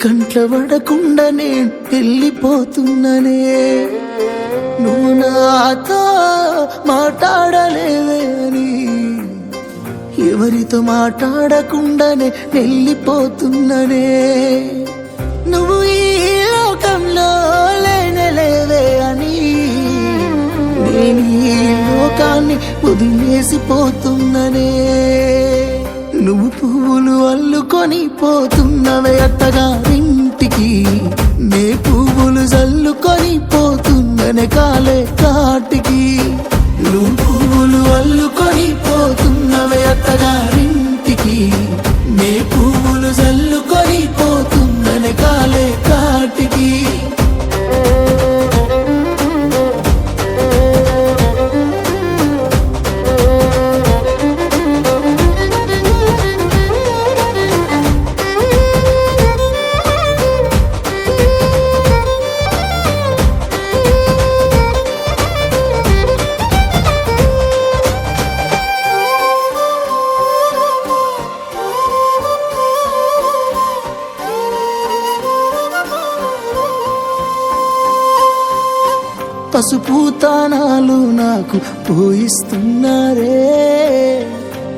కంట్ల పడకుండా నేను వెళ్ళిపోతున్ననే. నువ్వు నాతో మాట్లాడలేవే అని ఎవరితో మాట్లాడకుండానే వెళ్ళిపోతున్ననే. నువ్వు ఈ లోకంలో లేనలేవే అని నేను ఈ లోకాన్ని వదిలేసిపోతున్ననే. నువ్వు పువ్వులు అల్లుకొని పోతున్నవే అత్తగారింటికి, నే పువ్వులు జల్లుకొని పోతున్ననే కాలే కాటికి. నువ్వు పువ్వులు అల్లుకొని పోతున్నవే అత్తగారింటికి, నే పువ్వులు జల్లుకొని పోతున్ననే కాలే కాటికి. పసుపు తానాలు నాకు పోయిస్తున్నారే,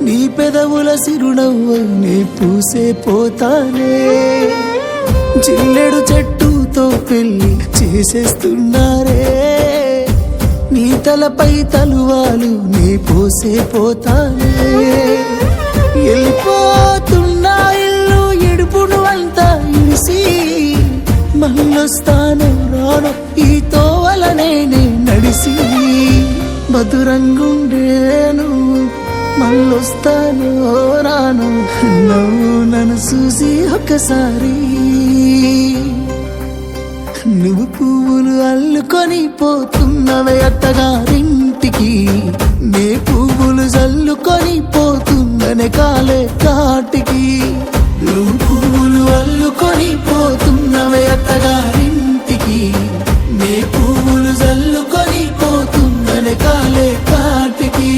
నీ పెదవుల సిరునవ్వు నే పూసే పోతానే. జిల్లెడు చెట్టుతో పెళ్లి చేసేస్తున్నారే, నీ తలపై తలువాలు నే పోసే పోతానే. వెళ్ళిపోతున్నా ఇల్లు ఎడుపును అంతా ఇడిసి, మళ్ళొస్తాను రాను ఈ తోవలనే నడిసి. మధురంగుండేను మళ్ళొస్తాను రాను, నవ్వు నన్ను చూసి ఒకసారి. నువ్వు పువ్వులు అల్లుకొని పోతున్నవే అత్తగారింటికి, నే పువ్వులు జల్లుకొని పోతున్ననే కాలే కాటికి. నువ్వు పువ్వులు అల్లుకొని పోతున్నవే అత్తగారింటికి, నే పువ్వులు జల్లుకొని పోతున్ననే కాలే కాటికి.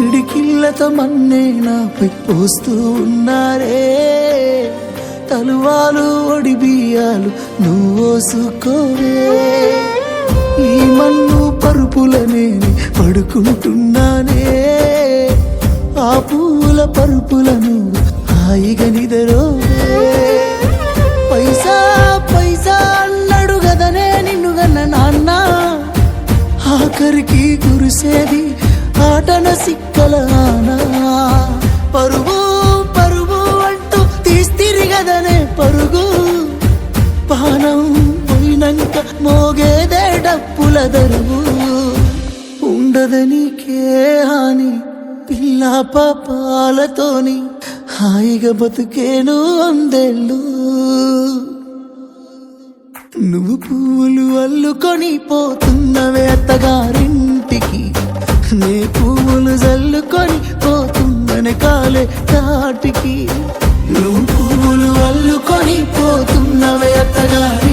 పిడికిళ్ళతో మన్నే నాపై పోస్తూ ఉన్నారే, తలువాలు ఒడి బియ్యాలు నువ్వోసుకోవే. ఈ మన్ను పరుపులనే పడుకుంటున్నానే, ఆ పూల పరుపులను హాయిగా నిదరోవే. పైసా పైసా అన్నాడు గదనే నిన్ను గన్న నాన్న, ఆఖరికి కురిసేది ఆటన సిక్కలానా. పరుగు పరుగు అంటూ తీస్తిరిగదనే పరుగు, పానం పోయినంక మోగేదే డప్పుల దరువు. ఉండదనికే హాని పిల్ల పాపాలతోని, హాయిగా బతుకేను వందేళ్ళు. నువ్వు పూలు అల్లుకొని పోతున్నవే అత్తగారింటికి, నే పువ్వులు జల్లుకొని పోతున్ననే కాలే కాటికి. నువ్వు పువ్వులు అల్లుకొని పోతున్నవే అత్తగారి